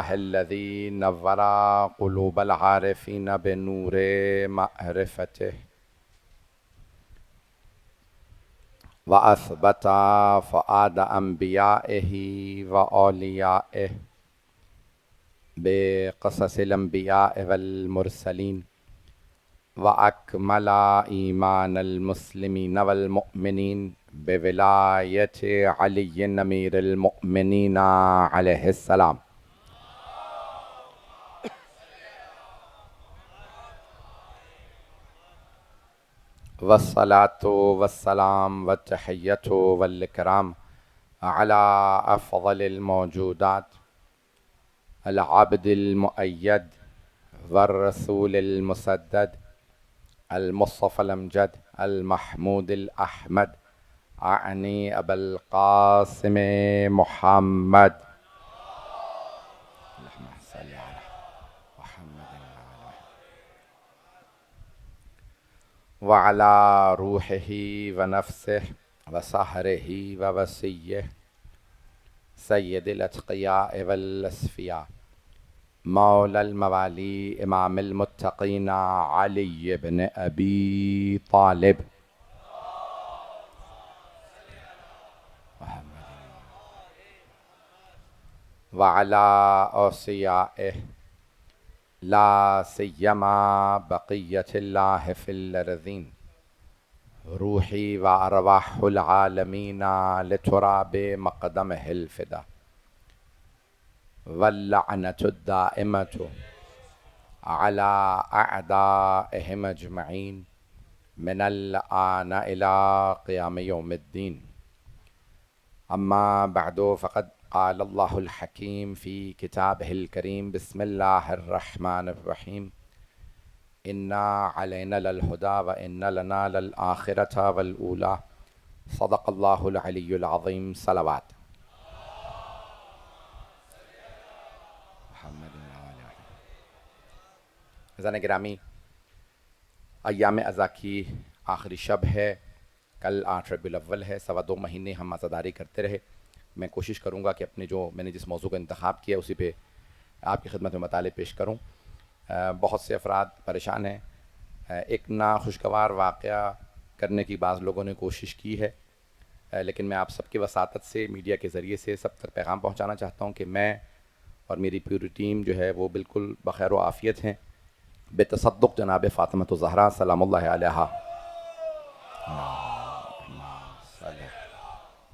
اللہ الذی نور قلوب العارفین بنور معرفتہ وأثبت فؤاد أنبيائه وأوليائه بقصص الأنبياء والمرسلين وأكمل إيمان المسلمين والمؤمنين بولاية علي أمير المؤمنين عليه السلام والصلاة والسلام والتحية والإكرام على أفضل الموجودات العبد المؤيد والرسول المسدد المصطفى الأمجد المحمود الأحمد أعني أبا القاسم محمد اللهم صل على محمد وعلى روحه ونفسه وسحره ووسيه سيد الأتقياء والأصفياء مولى الموالي إمام المتقين علي بن أبي طالب وعلى أوصيائه لا سيما بقية الله في الأرضين روحي وأرواح العالمين لتراب مقدمه الفدا واللعنة الدائمة على أعدائهم أجمعين من الآن إلى قيام يوم الدين أما بعد فقد قال الله الحكيم في كتابه الكريم بسم الله الرحمن الرحيم إنا علينا للهدى وإن لنا للآخرة والأولى صدق الله العلي العظيم صلوات عزیزان گرامی، ایام اضحیٰ کی آخری شب ہے، کل 8 ربیع الاول ہے، 2.25 مہینے ہم عزاداری کرتے رہے۔ میں کوشش کروں گا کہ میں نے جس موضوع کا انتخاب کیا اسی پہ آپ کی خدمت میں مطالعے پیش کروں۔ بہت سے افراد پریشان ہیں، ایک ناخوشگوار واقعہ کرنے کی بعض لوگوں نے کوشش کی ہے، لیکن میں آپ سب کی وساطت سے میڈیا کے ذریعے سے سب تک پیغام پہنچانا چاہتا ہوں کہ میں اور میری پوری ٹیم جو ہے وہ بالکل بخیر و عافیت ہیں، بے تصدق جناب فاطمہ الزہرا سلام اللہ علیہا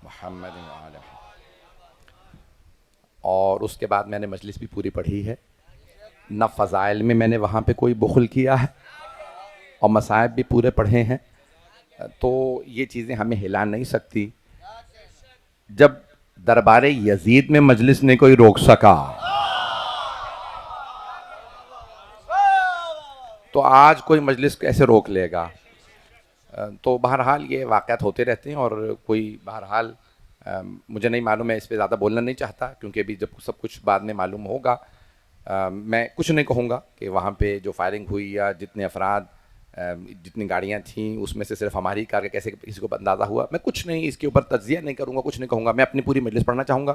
محمد علیہ، اور اس کے بعد میں نے مجلس بھی پوری پڑھی ہے، نہ فضائل میں نے وہاں پہ کوئی بخل کیا ہے اور مصائب بھی پورے پڑھے ہیں، تو یہ چیزیں ہمیں ہلا نہیں سکتی۔ جب دربار یزید میں مجلس نے کوئی روک سکا تو آج کوئی مجلس کیسے روک لے گا؟ تو بہرحال یہ واقعات ہوتے رہتے ہیں، اور کوئی بہرحال مجھے نہیں معلوم، میں اس پہ زیادہ بولنا نہیں چاہتا کیونکہ ابھی جب سب کچھ بعد میں معلوم ہوگا میں کچھ نہیں کہوں گا کہ وہاں پہ جو فائرنگ ہوئی یا جتنے افراد جتنی گاڑیاں تھیں اس میں سے صرف ہماری کار کا کیسے کسی کو اندازہ ہوا، میں کچھ نہیں اس کے اوپر تجزیہ نہیں کروں گا، کچھ نہیں کہوں گا۔ میں اپنی پوری مجلس پڑھنا چاہوں گا،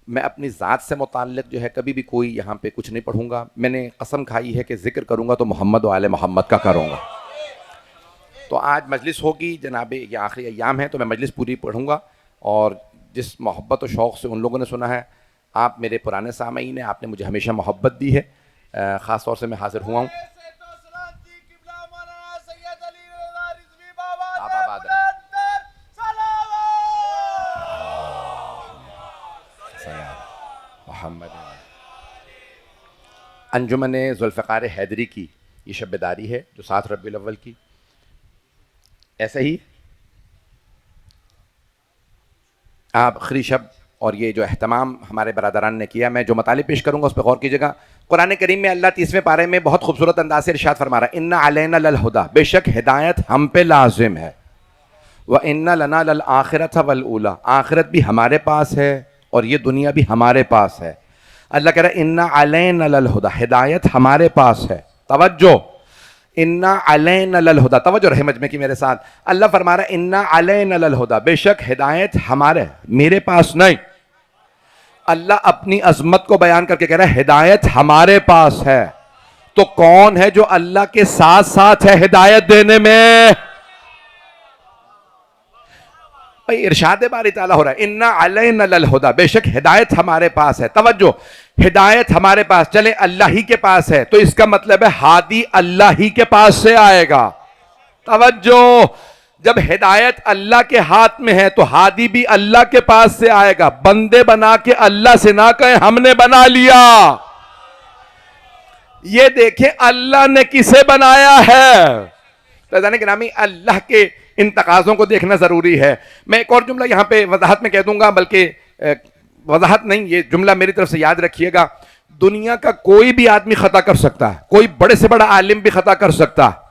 میں اپنی ذات سے متعلق جو ہے کبھی بھی کوئی یہاں پہ کچھ نہیں پڑھوں گا۔ میں نے قسم کھائی ہے کہ ذکر کروں گا تو محمد و آل محمد کا کروں گا۔ تو آج مجلس ہوگی جناب، یہ آخری ایام ہے تو میں مجلس پوری پڑھوں گا، اور جس محبت و شوق سے ان لوگوں نے سنا ہے، آپ میرے پرانے سامعین ہیں، آپ نے مجھے ہمیشہ محبت دی ہے، خاص طور سے میں حاضر ہوا ہوں۔ انجمن ذوالفقار حیدری کی یہ شب بیداری ہے جو 7 ربیع الاول کی، ایسے ہی آخری شب اور یہ جو اہتمام ہمارے برادران نے کیا، میں جو مطالب پیش کروں گا اس پہ غور کیجیے گا۔ قرآن کریم میں اللہ 30ویں پارے میں بہت خوبصورت انداز سے ارشاد فرما رہا ہے، اِنَّ عَلَيْنَا لَلْہُدَىٰ، بے شک ہدایت ہم پہ لازم ہے، وَإِنَّ لَنَا لَلْآخِرَةَ وَالْأُولَىٰ، آخرت بھی ہمارے پاس ہے اور یہ دنیا بھی ہمارے پاس ہے۔ اللہ کہہ رہا ہے اِنَّ عَلَيْنَا لَلْہُدَىٰ، ہدایت ہمارے پاس ہے۔ توجہ، اِنَّ عَلَيْنَا لَلْہُدَىٰ، توجہ رہے مجمع کی میرے ساتھ، اللہ فرما رہا ہے اِنَّ عَلَيْنَا لَلْہُدَىٰ، بے شک ہدایت ہمارے، میرے پاس نہیں، اللہ اپنی عظمت کو بیان کر کے کہہ رہا ہے ہدایت ہمارے پاس ہے. تو کون ہے جو اللہ کے ساتھ ساتھ ہے ہدایت دینے میں؟ بھائی ارشاد باری تعالیٰ ہو رہا ہے اِنَّا عَلَيْنَا لَلْہُدَى، بے شک ہدایت ہمارے پاس ہے. توجہ، ہدایت ہمارے پاس، چلے اللہ ہی کے پاس ہے تو اس کا مطلب ہے ہادی اللہ ہی کے پاس سے آئے گا. توجہ، جب ہدایت اللہ کے ہاتھ میں ہے تو ہادی بھی اللہ کے پاس سے آئے گا. بندے بنا کے اللہ سے نہ کہیں ہم نے بنا لیا. یہ دیکھیں اللہ نے کسے بنایا ہے. تو عزیزان گرامی، اللہ کے ان تقاضوں کو دیکھنا ضروری ہے. میں ایک اور جملہ یہاں پہ وضاحت میں کہہ دوں گا، بلکہ وضاحت نہیں، یہ جملہ میری طرف سے یاد رکھیے گا. دنیا کا کوئی بھی آدمی خطا کر سکتا ہے، کوئی بڑے سے بڑا عالم بھی خطا کر سکتا ہے،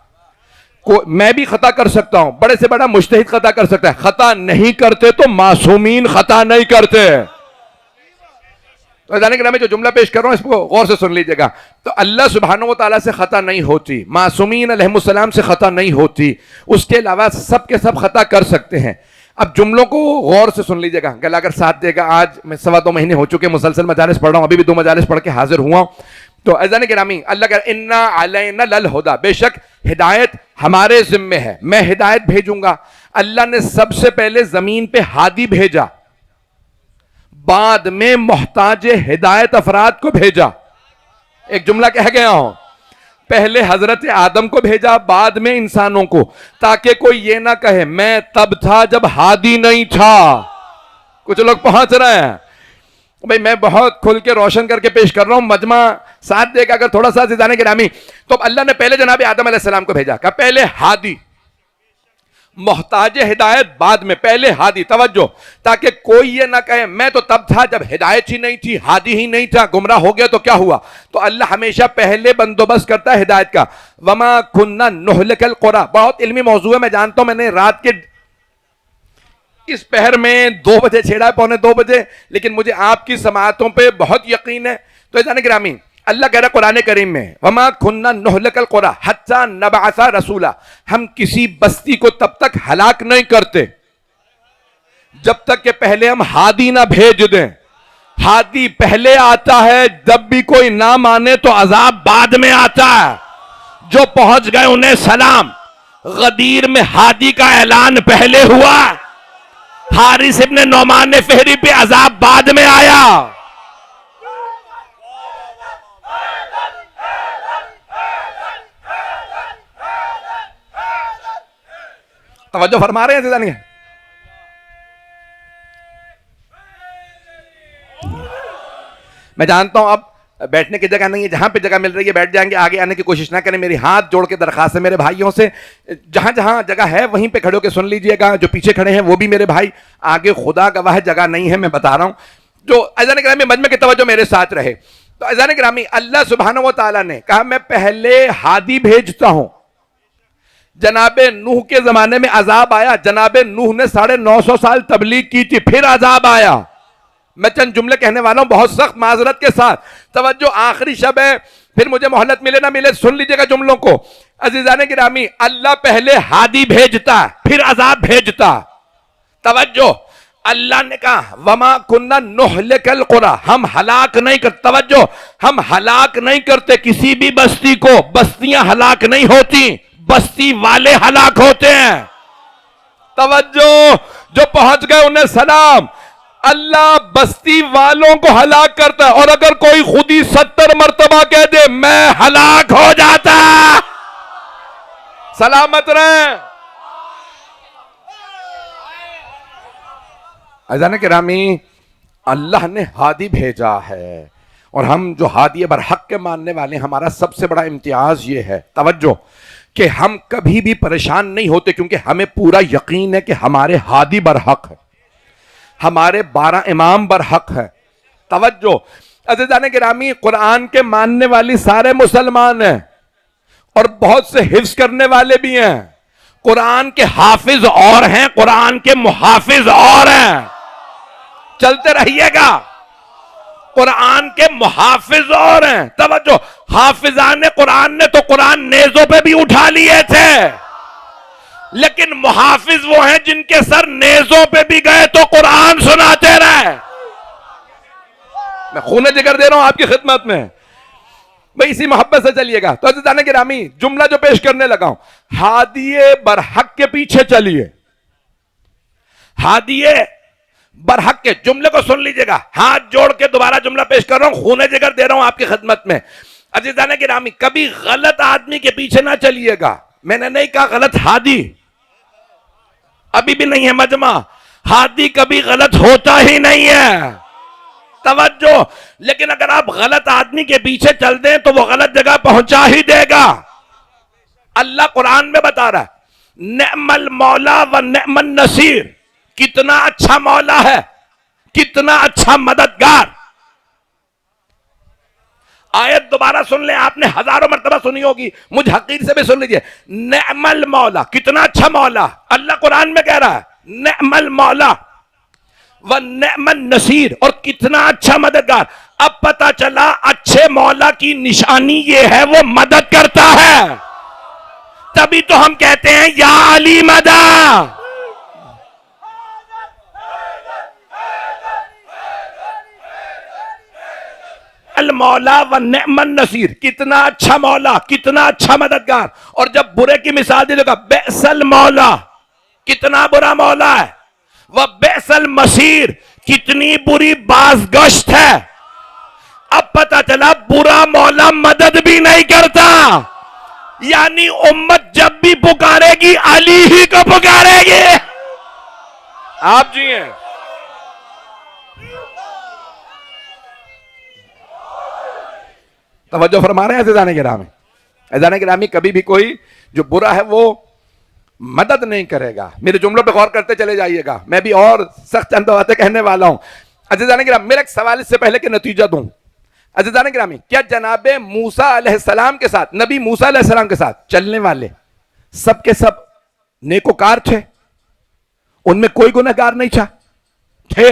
میں بھی خطا کر سکتا ہوں، بڑے سے بڑا مجتہد خطا کر سکتا ہے. خطا نہیں کرتے تو معصومین خطا نہیں کرتے. تو عزیزان گرامی، جو جملہ پیش کر رہا ہوں اس کو غور سے سن لیجئے گا. تو اللہ سبحانہ و تعالیٰ سے خطا نہیں ہوتی، معصومین علیہ السلام سے خطا نہیں ہوتی، اس کے علاوہ سب کے سب خطا کر سکتے ہیں. اب جملوں کو غور سے سن لیجئے گا، گلا اگر ساتھ دے گا. آج میں 2.25 مہینے ہو چکے مسلسل مجالس پڑھ رہا ہوں، ابھی بھی 2 مجالس پڑھ کے حاضر ہوا ہوں. تو عزیزان گرامی، اللہ کہہ رہا ہے اِنَّا عَلَيْنَا لَلْہُدَى، بے شک ہدایت ہمارے ذمے ہے، میں ہدایت بھیجوں گا. اللہ نے سب سے پہلے زمین پہ ہادی بھیجا، بعد میں محتاج ہدایت افراد کو بھیجا. ایک جملہ کہہ گیا ہوں، پہلے حضرت آدم کو بھیجا، بعد میں انسانوں کو، تاکہ کوئی یہ نہ کہے میں تب تھا جب ہادی نہیں تھا. کچھ لوگ پہنچ رہے ہیں. بھئی میں بہت کھل کے روشن کر کے پیش کر رہا ہوں، مجمع ساتھ دے گا اگر تھوڑا سا عزیزان گرامی. تو اللہ نے پہلے جناب آدم علیہ السلام کو بھیجا، کہا پہلے ہادی، محتاج ہدایت بعد میں، پہلے ہادی. توجہ، تاکہ کوئی یہ نہ کہے میں تو تب تھا جب ہدایت ہی نہیں تھی، ہادی ہی نہیں تھا، گمراہ ہو گیا تو کیا ہوا. تو اللہ ہمیشہ پہلے بندوبست کرتا ہے ہدایت کا. وَمَا كُنَّا نُهْلِكَ الْقُرَىٰ، بہت علمی موضوع ہے، میں جانتا ہوں. میں نے رات کے اس پہر میں 2 بجے چھیڑا ہے، 1:45 بجے، لیکن مجھے آپ کی سماعتوں پہ بہت یقین ہے. تو عزیزان گرامی، اللہ کہہ رہا قرآن کریم میں وَمَا كُنَّا نُهْلِكَ الْقُرَىٰ حَتَّىٰ نَبْعَثَ رَسُولًا، ہم کسی بستی کو تب تک ہلاک نہیں کرتے جب تک کہ پہلے ہم ہادی نہ بھیج دیں. ہادی پہلے آتا ہے، جب بھی کوئی نہ مانے تو عذاب بعد میں آتا ہے. جو پہنچ گئے انہیں سلام. غدیر میں ہادی کا اعلان پہلے ہوا، حارث ابن نعمان فہری پہ عذاب بعد میں آیا. توجہ فرما رہے ہیں عزیزان؟ میں جانتا ہوں اب بیٹھنے کی جگہ نہیں ہے، جہاں پہ جگہ مل رہی ہے بیٹھ جائیں گے، آگے آنے کی کوشش نہ کریں. میری ہاتھ جوڑ کے درخواست ہے میرے بھائیوں سے، جہاں جہاں جگہ ہے وہیں پہ کھڑے ہو کے سن لیجئے گا. جو پیچھے کھڑے ہیں وہ بھی میرے بھائی، آگے خدا گواہ جگہ نہیں ہے، میں بتا رہا ہوں. جو عزیزان گرامی مجمع کی توجہ میرے ساتھ رہے. تو عزیزان گرامی، اللہ سبحانہ و تعالیٰ نے کہا میں پہلے ہادی بھیجتا ہوں. جناب نوح کے زمانے میں عذاب آیا، جناب نوح نے 950 سال تبلیغ کی تھی، پھر عذاب آیا. میں چند جملے کہنے والا ہوں بہت سخت معذرت کے ساتھ. توجہ، آخری شب ہے، پھر مجھے مہلت ملے نہ ملے سن لیجئے گا جملوں کو. عزیزان گرامی، اللہ پہلے ہادی بھیجتا پھر عذاب بھیجتا. توجہ، اللہ نے کہا وَمَا كُنَّا نُهْلِكَ الْقُرَىٰ، ہم ہلاک نہیں کرتے. توجہ، ہم ہلاک نہیں کرتے کسی بھی بستی کو. بستیاں ہلاک نہیں ہوتی، بستی والے ہلاک ہوتے ہیں. توجہ، جو پہنچ گئے انہیں سلام. اللہ بستی والوں کو ہلاک کرتا ہے، اور اگر کوئی خودی 70 مرتبہ کہہ دے میں ہلاک ہو جاتا. سلامت رہیں. عزیزان کرامی، اللہ نے ہادی بھیجا ہے، اور ہم جو ہادی برحق کے ماننے والے ہیں، ہمارا سب سے بڑا امتیاز یہ ہے، توجہ، کہ ہم کبھی بھی پریشان نہیں ہوتے، کیونکہ ہمیں پورا یقین ہے کہ ہمارے ہادی برحق ہے، ہمارے 12 امام برحق ہے. توجہ، عزیزان گرامی، قرآن کے ماننے والی سارے مسلمان ہیں، اور بہت سے حفظ کرنے والے بھی ہیں. قرآن کے حافظ اور ہیں، قرآن کے محافظ اور ہیں. چلتے رہیے گا. قرآن کے محافظ اور ہیں. توجہ، حافظان قرآن نے تو قرآن نیزوں پہ بھی اٹھا لیے تھے، لیکن محافظ وہ ہیں جن کے سر نیزوں پہ بھی گئے تو قرآن سناتے رہے. میں خون جگر دے رہا ہوں آپ کی خدمت میں بھئی، اسی محبت سے چلیے گا. تو عزیزان گرامی، جملہ جو پیش کرنے لگا ہوں، ہادی برحق کے پیچھے چلیے. ہادی برحق کے جملے کو سن لیجئے گا، ہاتھ جوڑ کے دوبارہ جملہ پیش کر رہا ہوں، خون جگر دے رہا ہوں آپ کی خدمت میں. عزیزان گرامی، کبھی غلط آدمی کے پیچھے نہ چلیے گا. میں نے نہیں کہا غلط ہادی، ابھی بھی نہیں ہے مجمع. ہادی کبھی غلط ہوتا ہی نہیں ہے، توجہ. لیکن اگر آپ غلط آدمی کے پیچھے چل دیں تو وہ غلط جگہ پہنچا ہی دے گا. اللہ قرآن میں بتا رہا ہے، نعم المولا و نعم النصیر، کتنا اچھا مولا ہے، کتنا اچھا مددگار. آیت دوبارہ سن لیں، آپ نے ہزاروں مرتبہ سنی ہوگی، مجھ حقیر سے بھی سن لیجئے. نعم المولا، کتنا اچھا مولا. اللہ قرآن میں کہہ رہا ہے نعم المولا و نعم النصیر، اور کتنا اچھا مددگار. اب پتا چلا اچھے مولا کی نشانی یہ ہے وہ مدد کرتا ہے. تبھی تو ہم کہتے ہیں یا علی مدد. المولا و نعم النصیر، کتنا اچھا مولا، کتنا اچھا مددگار. اور جب برے کی مثال دی لگا، بئس المولا، کتنا برا مولا ہے، و بئس المصیر، کتنی بری بازگشت ہے. اب پتا چلا برا مولا مدد بھی نہیں کرتا. یعنی امت جب بھی پکارے گی علی ہی کو پکارے گی. آپ جی ہیں. توجہ فرما رہے ہیں عزیزان گرامی. عزیزان گرامی، کبھی بھی کوئی جو برا ہے وہ مدد نہیں کرے گا. میرے جملوں پہ غور کرتے چلے جائیے گا، میں بھی اور سخت چند باتیں کہنے والا ہوں. عزیزان گرامی، میرا ایک سوال اس سے پہلے کہ نتیجہ دوں. عزیزان گرامی، کیا جناب موسیٰ علیہ السلام کے ساتھ، نبی موسیٰ علیہ السلام کے ساتھ چلنے والے سب کے سب نیکوکار تھے؟ ان میں کوئی گنہگار نہیں تھے.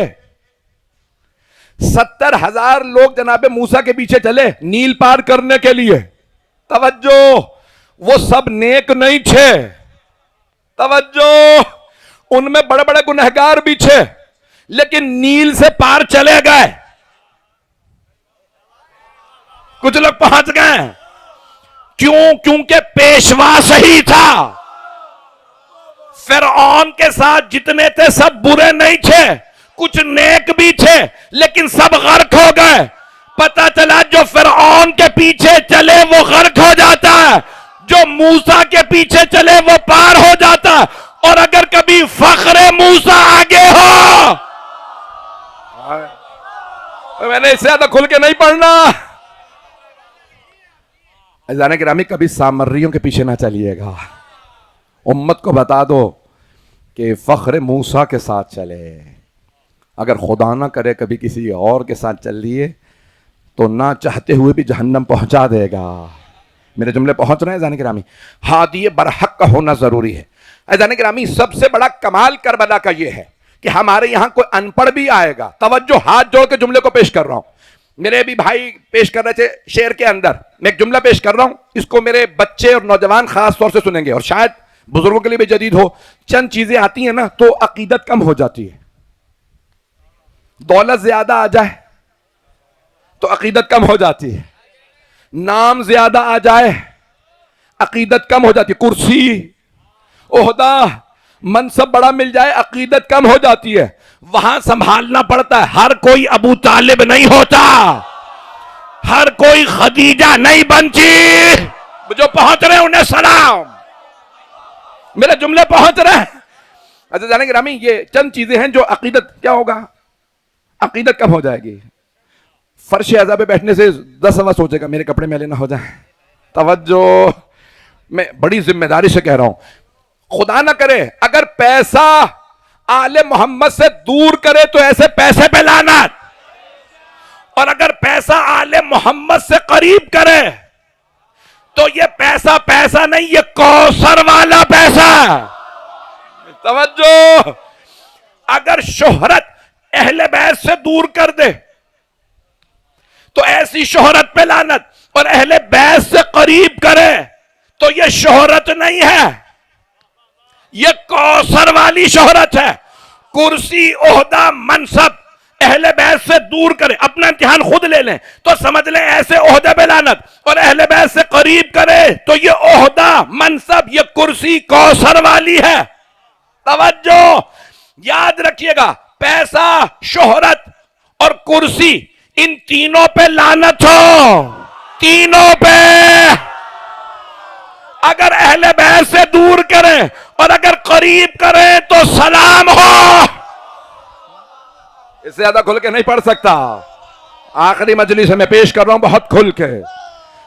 70,000 لوگ جناب موسیٰ کے پیچھے چلے نیل پار کرنے کے لیے. توجہ، وہ سب نیک نہیں تھے. توجہ، ان میں بڑے بڑے گنہگار بھی تھے، لیکن نیل سے پار چلے گئے. کچھ لوگ پہنچ گئے. کیوں؟ کیونکہ پیشوا صحیح تھا. فرعون کے ساتھ جتنے تھے سب برے نہیں تھے، کچھ نیک بھی تھے، لیکن سب غرق ہو گئے. پتا چلا جو فرعون کے پیچھے چلے وہ غرق ہو جاتا ہے، جو موسیٰ کے پیچھے چلے وہ پار ہو جاتا ہے. اور اگر کبھی فخر موسیٰ آگے ہو، میں نے اس سے زیادہ کھل کے نہیں پڑھنا. عزیزان گرامی، کبھی سامریوں کے پیچھے نہ چلیے گا. امت کو بتا دو کہ فخر موسیٰ کے ساتھ چلے. اگر خدا نہ کرے کبھی کسی اور کے ساتھ چل لیے تو نہ چاہتے ہوئے بھی جہنم پہنچا دے گا. میرے جملے پہنچ رہے ہیں عزیزان گرامی؟ ہادی برحق کا ہونا ضروری ہے. عزیزان گرامی، سب سے بڑا کمال کربلا کا یہ ہے کہ ہمارے یہاں کوئی ان پڑھ بھی آئے گا. توجہ، ہاتھ جوڑ کے جملے کو پیش کر رہا ہوں. میرے بھی بھائی پیش کر رہے تھے شعر کے اندر، میں ایک جملہ پیش کر رہا ہوں، اس کو میرے بچے اور نوجوان خاص طور سے سنیں گے، اور شاید بزرگوں کے لیے بھی جدید ہو. چند چیزیں آتی ہیں نا تو عقیدت کم ہو جاتی ہے. دولت زیادہ آ جائے تو عقیدت کم ہو جاتی ہے. نام زیادہ آ جائے عقیدت کم ہو جاتی ہے. کرسی، عہدہ، منصب بڑا مل جائے عقیدت کم ہو جاتی ہے. وہاں سنبھالنا پڑتا ہے. ہر کوئی ابو طالب نہیں ہوتا، ہر کوئی خدیجہ نہیں بنتی. جو پہنچ رہے ہیں انہیں سلام. میرے جملے پہنچ رہے ہیں عزیزان گرامی؟ یہ چند چیزیں ہیں جو عقیدت، کیا ہوگا؟ عقیدت کم ہو جائے گی. فرش اعضاء پہ بیٹھنے سے 10 سوا سوچے گا میرے کپڑے میلے نہ ہو جائیں. توجہ، میں بڑی ذمہ داری سے کہہ رہا ہوں. خدا نہ کرے اگر پیسہ آل محمد سے دور کرے تو ایسے پیسے پہ لعنت، اور اگر پیسہ آل محمد سے قریب کرے تو یہ پیسہ پیسہ نہیں، یہ کوثر والا پیسہ. توجہ، اگر شہرت اہل بیت سے دور کر دے تو ایسی شہرت پہ لعنت، اور اہل بیت سے قریب کرے تو یہ شہرت نہیں ہے، یہ کوثر والی شہرت ہے. کرسی، عہدہ، منصب اہل بیت سے دور کرے، اپنا امتحان خود لے لیں تو سمجھ لیں ایسے عہدے پہ لعنت، اور اہل بیت سے قریب کرے تو یہ عہدہ، منصب، یہ کرسی کوثر والی ہے۔ توجہ، یاد رکھیے گا، پیسہ، شہرت اور کرسی، ان تینوں پہ لعنت ہو، تینوں پہ۔ اگر اہل بیت سے دور کریں اور اگر قریب کریں تو سلام ہو۔ اس سے زیادہ کھل کے نہیں پڑھ سکتا، آخری مجلس میں پیش کر رہا ہوں بہت کھل کے،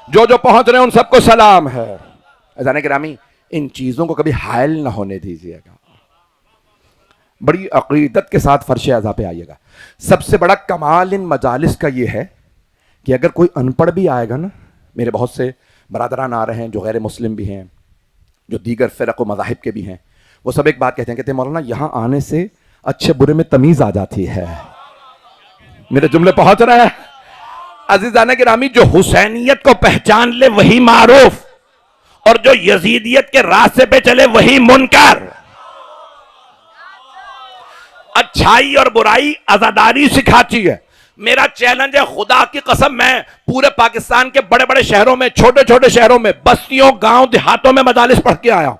جو پہنچ رہے ہیں ان سب کو سلام ہے۔ عزیزان گرامی، ان چیزوں کو کبھی حائل نہ ہونے دیجیے گا، بڑی عقیدت کے ساتھ فرش اعضا پہ آئیے گا۔ سب سے بڑا کمال ان مجالس کا یہ ہے کہ اگر کوئی ان پڑھ بھی آئے گا نا، میرے بہت سے برادران آ رہے ہیں جو غیر مسلم بھی ہیں، جو دیگر فرق و مذاہب کے بھی ہیں، وہ سب ایک بات کہتے ہیں، مولانا یہاں آنے سے اچھے برے میں تمیز آ جاتی ہے۔ میرے جملے پہنچ رہے ہیں؟ عزیزان گرامی، جو حسینیت کو پہچان لے وہی معروف، اور جو یزیدیت کے راستے پہ چلے وہی منکر۔ اچھائی اور برائی عزاداری سکھاتی ہے۔ میرا چیلنج ہے، خدا کی قسم، میں پورے پاکستان کے بڑے بڑے شہروں میں، چھوٹے چھوٹے شہروں میں، بستیوں، گاؤں، دیہاتوں میں مجالس پڑھ کے آیا ہوں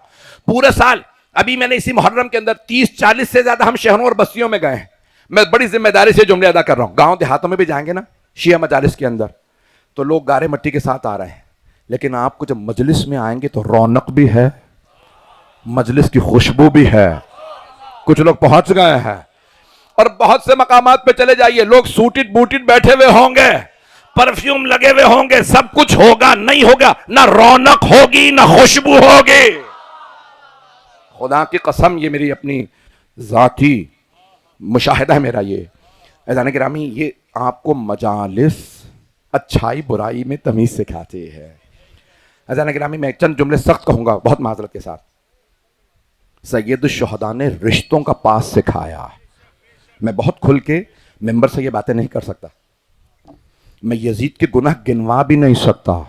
پورے سال۔ ابھی میں نے اسی محرم کے اندر 30-40 سے زیادہ ہم شہروں اور بستیوں میں گئے ہیں۔ میں بڑی ذمہ داری سے جملے ادا کر رہا ہوں۔ گاؤں دیہاتوں میں بھی جائیں گے نا شیعہ مجالس کے اندر، تو لوگ گارے مٹی کے ساتھ آ رہے ہیں، لیکن آپ کو جب مجلس میں آئیں گے تو رونق بھی ہے، مجلس کی خوشبو بھی ہے۔ کچھ لوگ پہنچ گئے ہیں، اور بہت سے مقامات پہ چلے جائیے، لوگ سوٹڈ بوٹڈ بیٹھے ہوئے ہوں گے، پرفیوم لگے ہوئے ہوں گے، سب کچھ ہوگا، نہیں ہوگا، نہ رونق ہوگی نہ خوشبو ہوگی۔ خدا کی قسم، یہ میری اپنی ذاتی مشاہدہ ہے میرا یہ۔ عزیزان گرامی، یہ آپ کو مجالس اچھائی برائی میں تمیز سکھاتی ہے۔ عزیزان گرامی، میں چند جملے سخت کہوں گا بہت معذرت کے ساتھ۔ سید الشہداء نے رشتوں کا پاس سکھایا۔ میں بہت کھل کے ممبر سے یہ باتیں نہیں کر سکتا، میں یزید کے گناہ گنوا بھی نہیں سکتا۔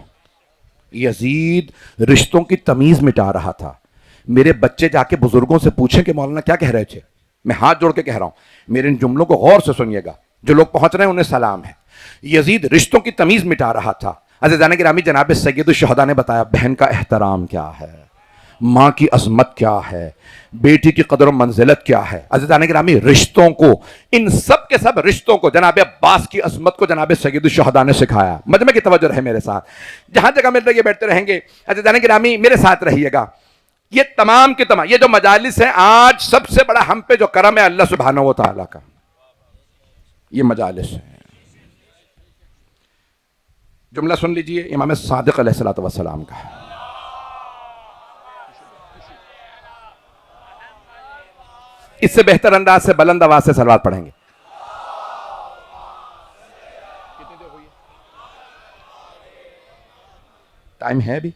یزید رشتوں کی تمیز مٹا رہا تھا۔ میرے بچے جا کے بزرگوں سے پوچھیں کہ مولانا کیا کہہ رہے تھے، میں ہاتھ جوڑ کے کہہ رہا ہوں، میرے ان جملوں کو غور سے سنیے گا، جو لوگ پہنچ رہے ہیں انہیں سلام ہے۔ یزید رشتوں کی تمیز مٹا رہا تھا۔ عزیزان گرامی، جناب سید الشہداء نے بتایا بہن کا احترام کیا ہے، ماں کی عظمت کیا ہے، بیٹی کی قدر و منزلت کیا ہے۔ عزیزان گرامی، رشتوں کو، ان سب کے سب رشتوں کو، جناب عباس کی عظمت کو جناب سید الشہداء نے سکھایا۔ مجمع کی توجہ رہے میرے ساتھ، جہاں جگہ مل رہی ہے بیٹھتے رہیں گے۔ عزیزان گرامی، میرے ساتھ رہیے گا۔ یہ تمام کے تمام، یہ جو مجالس ہیں، آج سب سے بڑا ہم پہ جو کرم ہے اللہ سبحانہ و تعالیٰ کا، یہ مجالس ہیں۔ جملہ سن لیجئے امام صادق علیہ السلام کا۔ اس سے بہتر انداز سے بلند آواز سے صلوات پڑھیں گے۔ ٹائم ہے بھی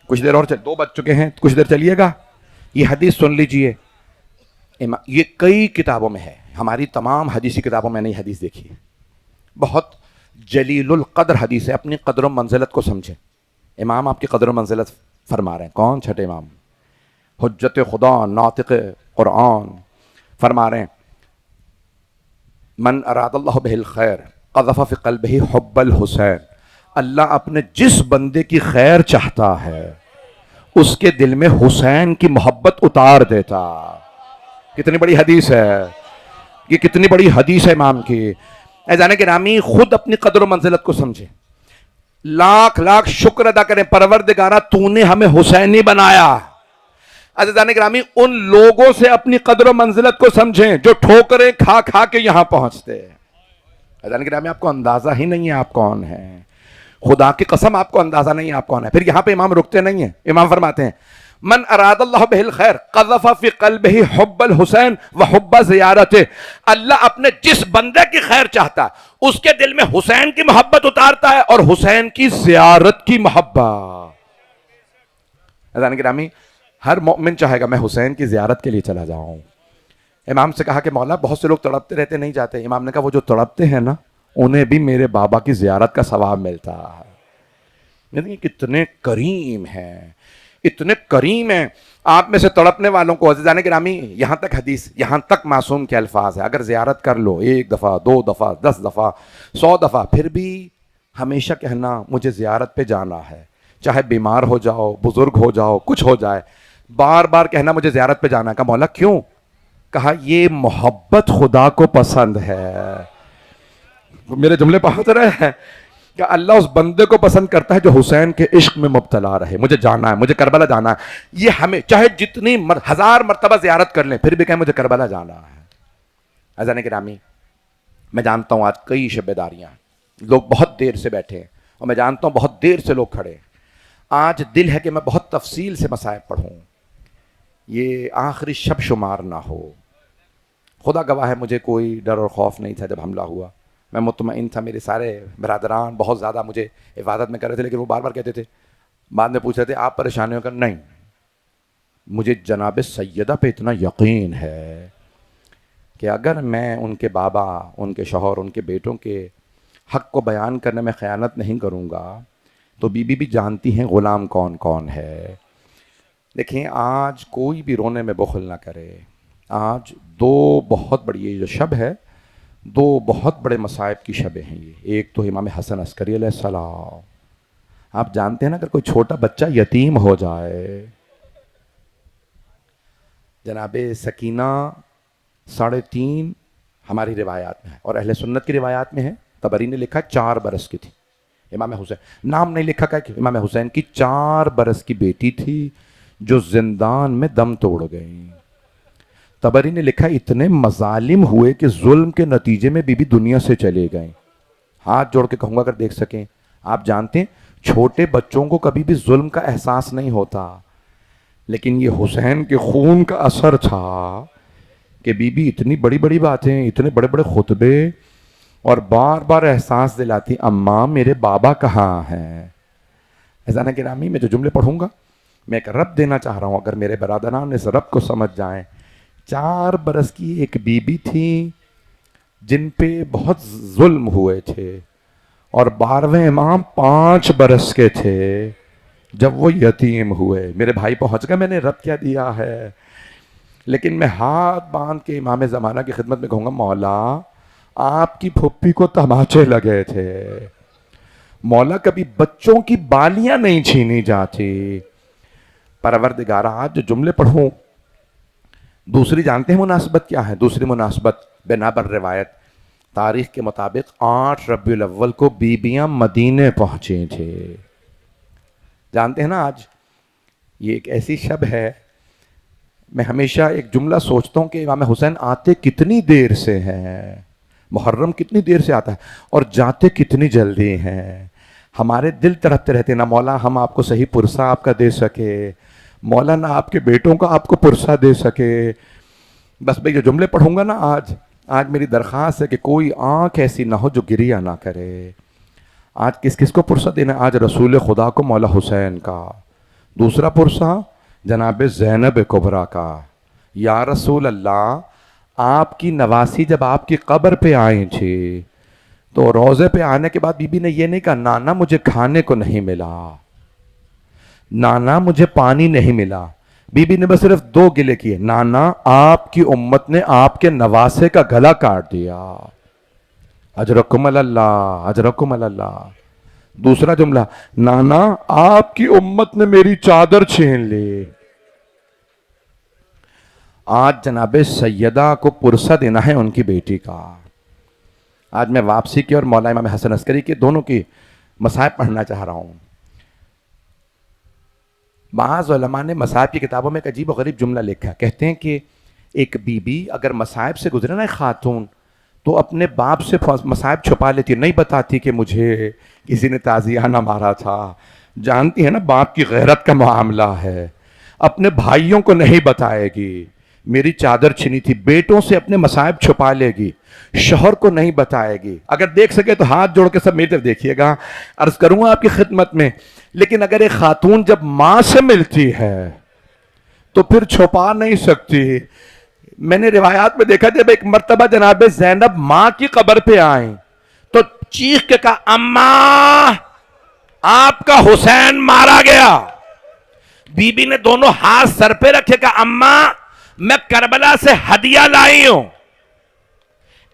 کچھ دیر اور، 2 بج چکے ہیں، کچھ دیر چلیے گا۔ یہ حدیث سن لیجئے، یہ کئی کتابوں میں ہے، ہماری تمام حدیثی کتابوں میں نہیں حدیث دیکھی ہے، بہت جلیل القدر حدیث ہے۔ اپنی قدر و منزلت کو سمجھیں۔ امام آپ کی قدر و منزلت فرما رہے ہیں، کون؟ چھٹے امام، حجت خدا، ناطق قرآن، فرما رہے ہیں من اراد اللہ بہ الخیر قذف فی قلبہ حب الحسین۔ اللہ اپنے جس بندے کی خیر چاہتا ہے اس کے دل میں حسین کی محبت اتار دیتا۔ کتنی بڑی حدیث ہے یہ، کتنی بڑی حدیث ہے امام کی۔ عزیزان گرامی، خود اپنی قدر و منزلت کو سمجھیں، لاکھ لاکھ شکر ادا کریں، پروردگارہ تو نے ہمیں حسینی بنایا۔ عزیزان گرامی، ان لوگوں سے اپنی قدر و منزلت کو سمجھیں جو ٹھوکریں کھا کھا کے یہاں پہنچتے ہیں۔ عزیزان گرامی، آپ کو اندازہ ہی نہیں ہے آپ کون ہیں، خدا کی قسم آپ کو اندازہ نہیں ہے آپ کون ہیں۔ پھر یہاں پہ امام رکتے نہیں ہیں، امام فرماتے ہیں من اراد اللہ بہ الخیر قذف فی قلبہ حب الحسین وحب زیارتہ۔ اللہ اپنے جس بندے کی خیر چاہتا ہے اس کے دل میں حسین کی محبت اتارتا ہے اور حسین کی زیارت کی محبت۔ عزیزان گرامی، ہر مومن چاہے گا میں حسین کی زیارت کے لیے چلا جاؤں۔ امام سے کہا کہ مولا بہت سے لوگ تڑپتے رہتے نہیں جاتے۔ امام نے کہا وہ جو تڑپتے ہیں نا انہیں بھی میرے بابا کی زیارت کا ثواب ملتا ہے۔ یعنی کتنے کریم ہیں اتنے کریم ہیں. آپ میں سے تڑپنے والوں کو عزیزان گرامی یہاں تک حدیث، یہاں تک معصوم کے الفاظ ہے، اگر زیارت کر لو 1 دفعہ 2 دفعہ 10 دفعہ 100 دفعہ، پھر بھی ہمیشہ کہنا مجھے زیارت پہ جانا ہے، چاہے بیمار ہو جاؤ، بزرگ ہو جاؤ، کچھ ہو جائے، بار بار کہنا مجھے زیارت پہ جانا ہے. کہا مولا کیوں؟ کہا یہ محبت خدا کو پسند ہے. میرے جملے پہنچ رہے ہیں کہ اللہ اس بندے کو پسند کرتا ہے جو حسین کے عشق میں مبتلا رہے. مجھے جانا ہے، مجھے کربلا جانا ہے. یہ ہمیں چاہے جتنی 1000 مرتبہ زیارت کر لیں پھر بھی کہیں مجھے کربلا جانا ہے. عزیزان گرامی میں جانتا ہوں آج کئی شب بیداریاں، لوگ بہت دیر سے بیٹھے ہیں، اور میں جانتا ہوں بہت دیر سے لوگ کھڑے ہیں. آج دل ہے کہ میں بہت تفصیل سے مصائب پڑھوں، یہ آخری شب شمار نہ ہو. خدا گواہ ہے مجھے کوئی ڈر اور خوف نہیں تھا جب حملہ ہوا. میں مطمئن تھا. میرے سارے برادران بہت زیادہ مجھے حفاظت میں کر رہے تھے، لیکن وہ بار بار کہتے تھے، بعد میں پوچھ رہے تھے آپ پریشانیوں کا؟ نہیں، مجھے جناب سیدہ پہ اتنا یقین ہے کہ اگر میں ان کے بابا، ان کے شوہر، ان کے بیٹوں کے حق کو بیان کرنے میں خیانت نہیں کروں گا تو بی بی بھی جانتی ہیں غلام کون کون ہے. دیکھیں آج کوئی بھی رونے میں بخل نہ کرے. آج دو بہت بڑی، یہ جو شب ہے دو بہت بڑے مصائب کی شبیں ہیں یہ. ایک تو امام حسن عسکری علیہ السلام. آپ جانتے ہیں نا اگر کوئی چھوٹا بچہ یتیم ہو جائے، جناب سکینہ 3.5 ہماری روایات میں ہے اور اہل سنت کی روایات میں ہے. طبری نے لکھا 4 برس کی تھی امام حسین. نام نہیں لکھا کہ امام حسین کی 4 برس کی بیٹی تھی جو زندان میں دم توڑ گئی. طبری نے لکھا اتنے مظالم ہوئے کہ ظلم کے نتیجے میں بی بی دنیا سے چلے گئیں. ہاتھ جوڑ کے کہوں گا اگر دیکھ سکیں. آپ جانتے ہیں چھوٹے بچوں کو کبھی بھی ظلم کا احساس نہیں ہوتا، لیکن یہ حسین کے خون کا اثر تھا کہ بی بی اتنی بڑی بڑی باتیں، اتنے بڑے بڑے خطبے، اور بار بار احساس دلاتی اماں میرے بابا کہاں ہیں. عزیزان گرامی میں جو جملے پڑھوں گا میں ایک رب دینا چاہ رہا ہوں، اگر میرے برادران اس رب کو سمجھ جائیں. 4 برس کی ایک بی بی تھی جن پہ بہت ظلم ہوئے تھے، اور 12ویں امام 5 برس کے تھے جب وہ یتیم ہوئے. میرے بھائی پہنچ گئے، میں نے رب کیا دیا ہے. لیکن میں ہاتھ باندھ کے امام زمانہ کی خدمت میں کہوں گا مولا آپ کی پھپھی کو تماچے لگے تھے، مولا کبھی بچوں کی بالیاں نہیں چھینی جاتی. پروردگارہ آج جو جملے پڑھوں، دوسری جانتے ہیں مناسبت کیا ہے؟ دوسری مناسبت بنا بر روایت تاریخ کے مطابق 8 ربیع الاول کو بیبیاں مدینے پہنچے تھے. جانتے ہیں نا آج یہ ایک ایسی شب ہے، میں ہمیشہ ایک جملہ سوچتا ہوں کہ امام حسین آتے کتنی دیر سے ہیں، محرم کتنی دیر سے آتا ہے اور جاتے کتنی جلدی ہیں. ہمارے دل تڑپتے رہتے نا مولا ہم آپ کو صحیح پرسہ آپ کا دے سکے، مولا نہ آپ کے بیٹوں کا آپ کو پرسہ دے سکے. بس میں جو جملے پڑھوں گا نا آج میری درخواست ہے کہ کوئی آنکھ ایسی نہ ہو جو گریہ نہ کرے. آج کس کس کو پرسہ دینا؟ آج رسول خدا کو مولا حسین کا. دوسرا پرسہ جناب زینب کبریٰ کا. یا رسول اللہ آپ کی نواسی جب آپ کی قبر پہ آئی تھی تو روضے پہ آنے کے بعد بی بی نے یہ نہیں کہا نانا مجھے کھانے کو نہیں ملا، نانا مجھے پانی نہیں ملا. بی بی نے بس صرف 2 گلے کیے، نانا آپ کی امت نے آپ کے نواسے کا گلا کاٹ دیا، اجرکم اللہ اجرکم اللہ. دوسرا جملہ نانا آپ کی امت نے میری چادر چھین لی. آج جناب سیدہ کو پرسہ دینا ہے ان کی بیٹی کا. آج میں واپسی کی اور مولا امام حسن عسکری کے دونوں کی مصائب پڑھنا چاہ رہا ہوں. بعض علماء نے مصائب کی کتابوں میں ایک عجیب و غریب جملہ لکھا. کہتے ہیں کہ ایک بی بی اگر مصائب سے گزرے نا، ایک خاتون، تو اپنے باپ سے مصائب چھپا لیتی، نہیں بتاتی کہ مجھے کسی نے تازیانہ مارا تھا. جانتی ہے نا باپ کی غیرت کا معاملہ ہے. اپنے بھائیوں کو نہیں بتائے گی میری چادر چھنی تھی، بیٹوں سے اپنے مصائب چھپا لے گی، شوہر کو نہیں بتائے گی. اگر دیکھ سکے تو ہاتھ جوڑ کے سب میری طرف دیکھیے گا، عرض کروں گا آپ کی خدمت میں. لیکن اگر ایک خاتون جب ماں سے ملتی ہے تو پھر چھپا نہیں سکتی. میں نے روایات میں دیکھا جب ایک مرتبہ جناب زینب ماں کی قبر پہ آئیں تو چیخ کے کہا اماں آپ کا حسین مارا گیا. بی بی نے دونوں ہاتھ سر پہ رکھے، کہا اماں میں کربلا سے ہدیہ لائی ہوں۔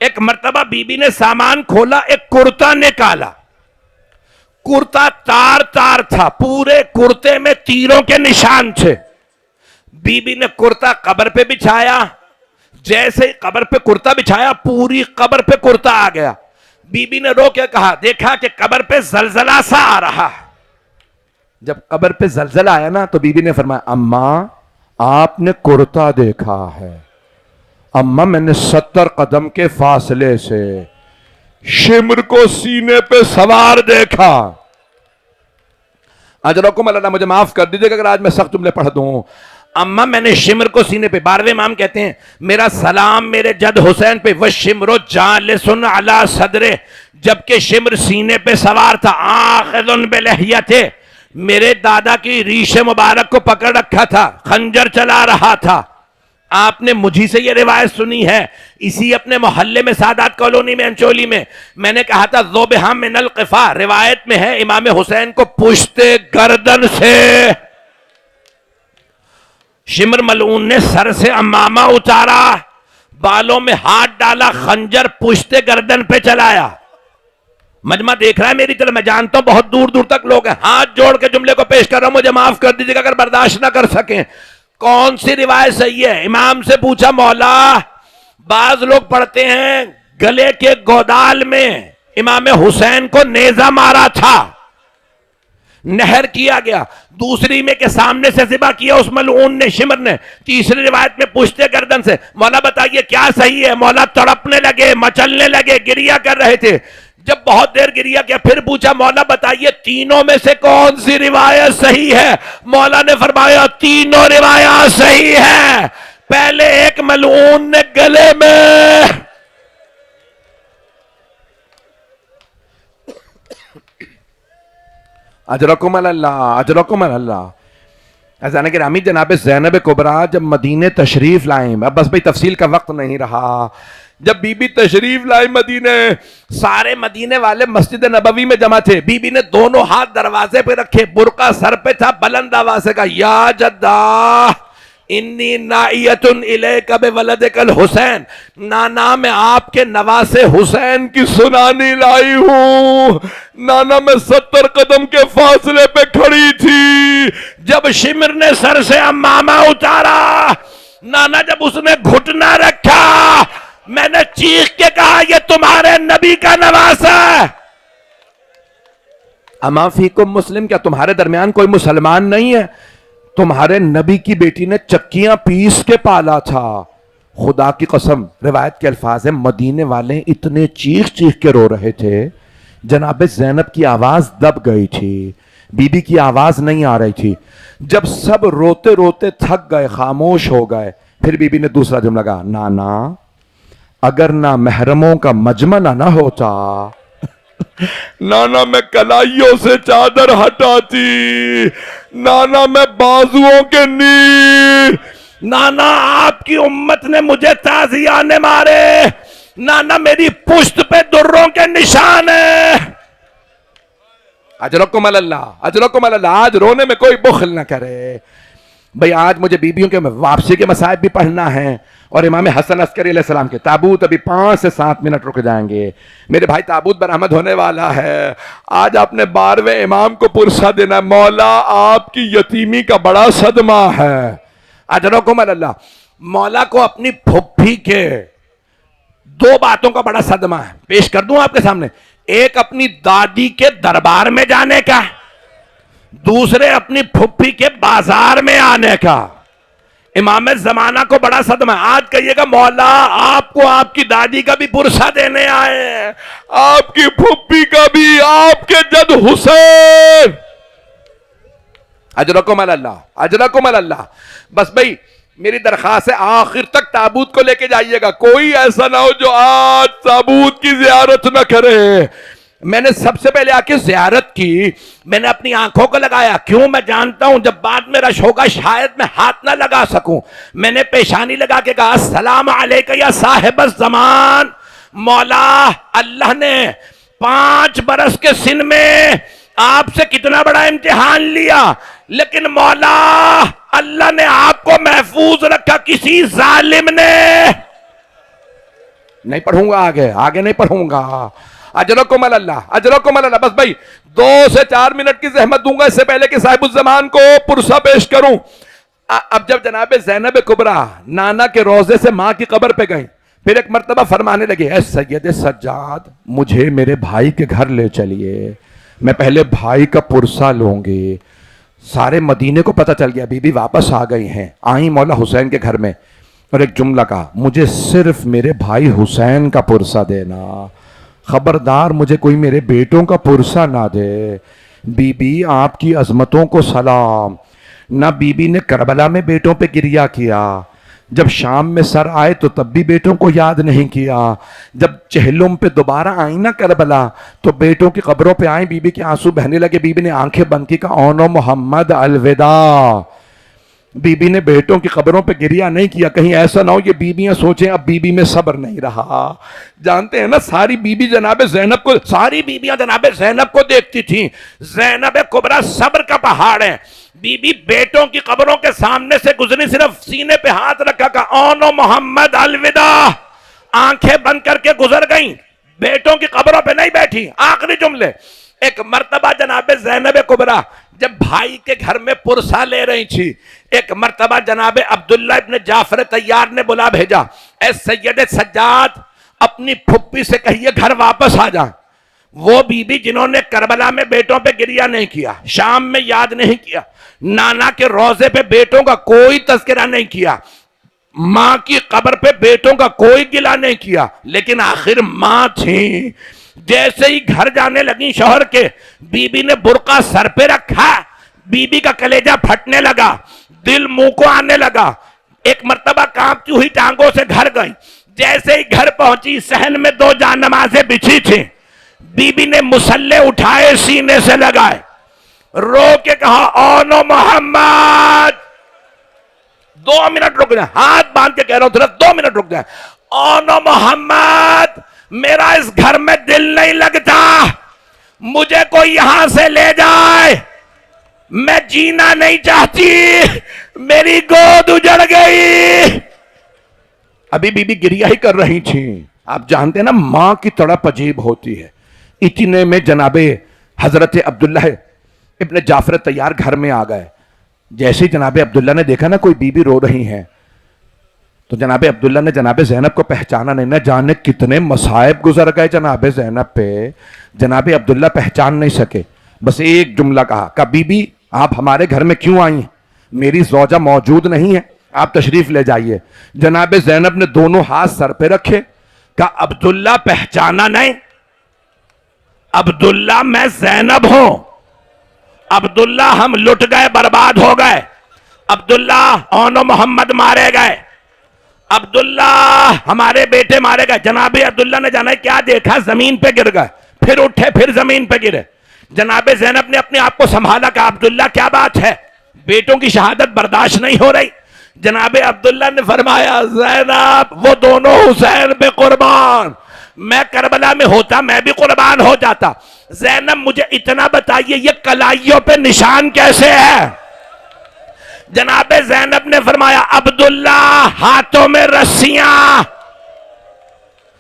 ایک مرتبہ بی بی نے سامان کھولا، ایک کرتا نکالا، کرتا تار تار تھا، پورے کرتے میں تیروں کے نشان تھے۔ بی بی نے کرتا قبر پہ بچھایا، جیسے قبر پہ کرتا بچھایا پوری قبر پہ کرتا آ گیا۔ بی بی نے رو کے کہا، دیکھا کہ قبر پہ زلزلہ سا آ رہا۔ جب قبر پہ زلزلہ آیا نا تو بی بی نے فرمایا اماں آپ نے کرتا دیکھا ہے، اماں میں نے 70 قدم کے فاصلے سے شمر کو سینے پہ سوار دیکھا۔ اجرکم اللہ، مجھے معاف کر دیجئے کہ اگر آج میں سخت جملے پڑھ دوں۔ اماں میں نے شمر کو سینے پہ، 12ویں امام کہتے ہیں میرا سلام میرے جد حسین پہ، وَالشِّمْرُ جَالِسٌ عَلَى صَدْرِهِ، جبکہ شمر سینے پہ سوار تھا، آخذٌ بِلِحْيَتِهِ، میرے دادا کی ریش مبارک کو پکڑ رکھا تھا، خنجر چلا رہا تھا۔ آپ نے مجھی سے یہ روایت سنی ہے، اسی اپنے محلے میں سادات کالونی میں انچولی میں نے کہا تھا ذوبہا من القفا، روایت میں ہے امام حسین کو پشتے گردن سے شمر ملعون نے سر سے امامہ اتارا، بالوں میں ہاتھ ڈالا، خنجر پشتے گردن پہ چلایا۔ مجمع دیکھ رہا ہے میری طرف، میں جانتا ہوں بہت دور دور تک لوگ ہیں، ہاتھ جوڑ کے جملے کو پیش کر رہا ہوں، مجھے معاف کر دیجیے گا اگر برداشت نہ کر سکیں۔ کون سی روایت صحیح ہے؟ امام سے پوچھا مولا، بعض لوگ پڑھتے ہیں گلے کے گودال میں امام حسین کو نیزہ مارا تھا، نہر کیا گیا، دوسری میں کہ سامنے سے ذبح کیا اس ملعون نے، شمر نے، تیسری روایت میں پشتے گردن سے۔ مولا بتائیے کیا صحیح ہے؟ مولا تڑپنے لگے، مچلنے لگے، گریہ کر رہے تھے۔ جب بہت دیر گریہ کیا پھر پوچھا مولا بتائیے تینوں میں سے کون سی روایت صحیح ہے؟ مولا نے فرمایا تینوں روایات صحیح ہے۔ پہلے ایک ملعون نے گلے میں اجرکم اللہ، اجرکم اللہ۔ عزیزان گرامی، جناب زینب کبریٰ جب مدینے تشریف لائیں، اب بس بھئی تفصیل کا وقت نہیں رہا، جب بی بی تشریف لائیں مدینے، سارے مدینے والے مسجد نبوی میں جمع تھے، بی بی نے دونوں ہاتھ دروازے پہ رکھے، برقع سر پہ تھا، بلند آواز سے کہا یا جدہ انی نائیت الیک بولدک الحسین، نانا میں آپ کے نواسے حسین کی سنانی لائی ہوں۔ نانا میں 70 قدم کے فاصلے پہ کھڑی تھی، جب شمر نے سر سے امامہ اتارا، نانا جب اس نے گھٹنا رکھا، میں نے چیخ کے کہا یہ تمہارے نبی کا نواسا ہے۔ اما فیکم مسلم، کیا تمہارے درمیان کوئی مسلمان نہیں ہے؟ تمہارے نبی کی بیٹی نے چکیاں پیس کے پالا تھا۔ خدا کی قسم، روایت کے الفاظ ہیں مدینے والے اتنے چیخ چیخ کے رو رہے تھے، جناب زینب کی آواز دب گئی تھی، بی بی کی آواز نہیں آ رہی تھی۔ جب سب روتے روتے تھک گئے، خاموش ہو گئے، پھر بی بی نے دوسرا جملہ کہا نانا اگر نہ محرموں کا مجمع نہ ہوتا نانا میں کلائیوں سے چادر ہٹاتی، نانا میں بازوؤں کے نیل، نانا آپ کی امت نے مجھے تازیانے مارے، نانا میری پشت پہ دروں کے نشان ہیں۔ اجرکم اللہ، اجرکم اللہ۔ آج رونے میں کوئی بخل نہ کرے بھئی، آج مجھے بیویوں کے واپسی کے مصائب بھی پڑھنا ہے، اور امام حسن عسکری علیہ السلام کے تابوت ابھی 5 سے 7 منٹ رک جائیں گے، میرے بھائی تابوت برآمد ہونے والا ہے۔ آج آپ نے 12ویں امام کو پرسہ دینا، مولا آپ کی یتیمی کا بڑا صدمہ ہے۔ اجرکم اللہ۔ مولا کو اپنی پھپھی کے 2 باتوں کا بڑا صدمہ ہے، پیش کر دوں آپ کے سامنے۔ ایک اپنی دادی کے دربار میں جانے کا، دوسرے اپنی پھپھی کے بازار میں آنے کا۔ امام زمانہ کو بڑا صدمہ ہے۔ آج کہیے گا مولا آپ کو آپ کی دادی کا بھی پرسہ دینے آئے ہیں، آپ کی پھپھی کا بھی، آپ کے جد حسین۔ اجرکم اللہ، اجرکم اللہ۔ بس بھئی میری درخواست ہے آخر تک تابوت کو لے کے جائیے گا، کوئی ایسا نہ ہو جو آج تابوت کی زیارت نہ کرے۔ میں نے سب سے پہلے آ کے زیارت کی، میں نے اپنی آنکھوں کو لگایا، کیوں؟ میں جانتا ہوں جب بعد میں رش ہوگا شاید میں ہاتھ نہ لگا سکوں، میں نے پیشانی لگا کے کہا السلام علیکہ یا صاحب الزمان۔ مولا اللہ نے 5 برس کے سن میں آپ سے کتنا بڑا امتحان لیا، لیکن مولا اللہ نے آپ کو محفوظ رکھا، کسی ظالم نے نہیں پڑھوں گا، آگے نہیں پڑھوں گا. اجرکم اللہ، اجرکم اللہ. بس بھائی 2 سے 4 منٹ کی زحمت دوں گا اس سے پہلے کہ صاحب الزمان کو پرسہ پیش کروں. اب جب جناب زینب کبریٰ نانا کے روضے سے ماں کی قبر پہ گئیں، پھر ایک مرتبہ فرمانے لگے، اے سید سجاد مجھے میرے بھائی کے گھر لے چلیے، میں پہلے بھائی کا پرسہ لوں گی. سارے مدینے کو پتہ چل گیا بی بی واپس آ گئی ہیں، آئیں مولا حسین کے گھر میں، اور ایک جملہ کہا، مجھے صرف میرے بھائی حسین کا پرسہ دینا، خبردار مجھے کوئی میرے بیٹوں کا پرسہ نہ دے. بی بی آپ کی عظمتوں کو سلام. نہ بی بی نے کربلا میں بیٹوں پہ گریہ کیا، جب شام میں سر آئے تو تب بھی بیٹوں کو یاد نہیں کیا، جب چہلم پہ دوبارہ آئیں نا کربلا تو بیٹوں کی قبروں پہ آئیں، بی بی کے آنسو بہنے لگے، بی بی نے آنکھیں بند کی، کہا اونو محمد الوداع. بی بی نے بیٹوں کی قبروں پہ گریہ نہیں کیا، کہیں ایسا نہ ہو یہ بیویاں سوچیں اب بی بی میں صبر نہیں رہا. جانتے ہیں نا ساری بی بی جناب زینب کو، ساری بیویاں جناب زینب کو دیکھتی تھیں. زینب کبریٰ صبر کا پہاڑ ہے. بی بی بیٹوں کی قبروں کے سامنے سے گزری، صرف سینے پہ ہاتھ رکھا، کہا اونو محمد الوداع، آنکھیں بند کر کے گزر گئیں، بیٹوں کی قبروں پہ نہیں بیٹھی. آخری جملے. ایک مرتبہ جناب زینب کبریٰ جب بھائی کے گھر میں پرسہ لے رہی تھی، ایک مرتبہ جناب عبداللہ ابن جعفر طیار نے بلا بھیجا، اے سید سجاد اپنی پھپھی سے کہیے گھر واپس آ جائیں. وہ بی بی جنہوں نے کربلا میں بیٹوں پہ گریہ نہیں کیا، شام میں یاد نہیں کیا، نانا کے روضے پہ بیٹوں کا کوئی تذکرہ نہیں کیا، ماں کی قبر پہ بیٹوں کا کوئی گلہ نہیں کیا، لیکن آخر ماں تھیں. جیسے ہی گھر جانے لگیں شوہر کے، بی بی نے برقع سر پہ رکھا، بی بی کا کلیجہ پھٹنے لگا، دل منہ کو آنے لگا. ایک مرتبہ کانپتی ہوئی ٹانگوں سے گھر گئیں. جیسے ہی گھر پہنچی صحن میں 2 جان نمازیں بچھی تھیں، بی بی نے مسلح اٹھائے سینے سے لگائے، رو کے کہا اونو محمد. 2 منٹ رک جائیں، ہاتھ باندھ کے کہہ رہا ہوں صرف 2 منٹ رک جائیں. اونو محمد میرا اس گھر میں دل نہیں لگتا، مجھے کوئی یہاں سے لے جائے، میں جینا نہیں چاہتی، میری گود اجڑ گئی. ابھی بی بی گریہ ہی کر رہی تھیں. آپ جانتے ہیں نا ماں کی تڑپ عجیب ہوتی ہے. اتنے میں جناب حضرت عبداللہ ابن جعفر طیار گھر میں آ گئے. جیسے جناب عبداللہ نے دیکھا نا کوئی بی بی رو رہی ہیں، تو جناب عبداللہ نے جناب زینب کو پہچانا نہیں. نہ جانے کتنے مصائب گزر گئے جناب زینب پہ، جناب عبداللہ پہچان نہیں سکے. بس ایک جملہ کہا کہ بی بی آپ ہمارے گھر میں کیوں آئی ہیں؟ میری زوجہ موجود نہیں ہے، آپ تشریف لے جائیے. جناب زینب نے دونوں ہاتھ سر پہ رکھے، کہا عبداللہ پہچانا نہیں؟ عبداللہ میں زینب ہوں، عبداللہ ہم لٹ گئے، برباد ہو گئے، عبداللہ اونو محمد مارے گئے، عبداللہ ہمارے بیٹے مارے گئے. جناب عبداللہ نے جانا کیا دیکھا، زمین پہ گر گئے، پھر اٹھے، پھر زمین پہ گرے. جناب زینب نے اپنے آپ کو سنبھالا کہ عبداللہ کیا بات ہے، بیٹوں کی شہادت برداشت نہیں ہو رہی. جناب عبداللہ نے فرمایا زینب وہ دونوں حسین پہ قربان، میں کربلا میں ہوتا میں بھی قربان ہو جاتا. زینب مجھے اتنا بتائیے یہ کلائیوں پہ نشان کیسے ہے؟ جناب زینب نے فرمایا عبداللہ ہاتھوں میں رسیاں،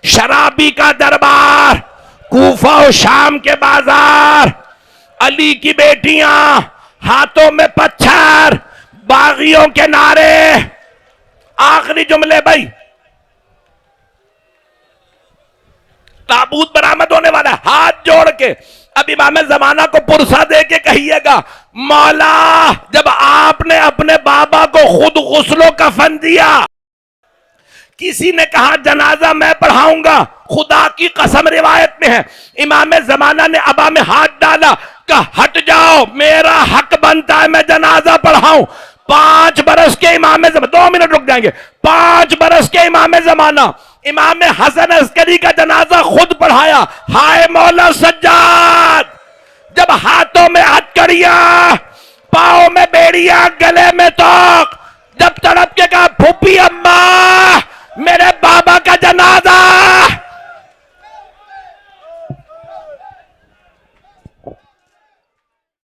شرابی کا دربار، کوفہ و شام کے بازار، علی کی بیٹیاں، ہاتھوں میں پتھر، باغیوں کے نعرے. آخری جملے بھائی، تابوت برآمد ہونے والا ہے، ہاتھ جوڑ کے اب امام زمانہ کو پرسہ دے کے کہیے گا مولا جب آپ نے اپنے بابا کو خود غسل و کفن دیا، کسی نے کہا جنازہ میں پڑھاؤں گا، خدا کی قسم روایت میں ہے امام زمانہ نے ابا میں ہاتھ ڈالا کہ ہٹ جاؤ میرا حق بنتا ہے میں جنازہ پڑھاؤں. 5 برس کے امام زمانہ، 2 منٹ رک جائیں گے، 5 برس کے امام زمانہ امام حسن عسکری کا جنازہ خود پڑھایا. ہائے مولا سجاد، جب ہاتھوں میں ہتکڑیاں، پاؤں میں بیڑیاں، گلے میں توق، جب تڑپ کے کہا پھوپھی اماں میرے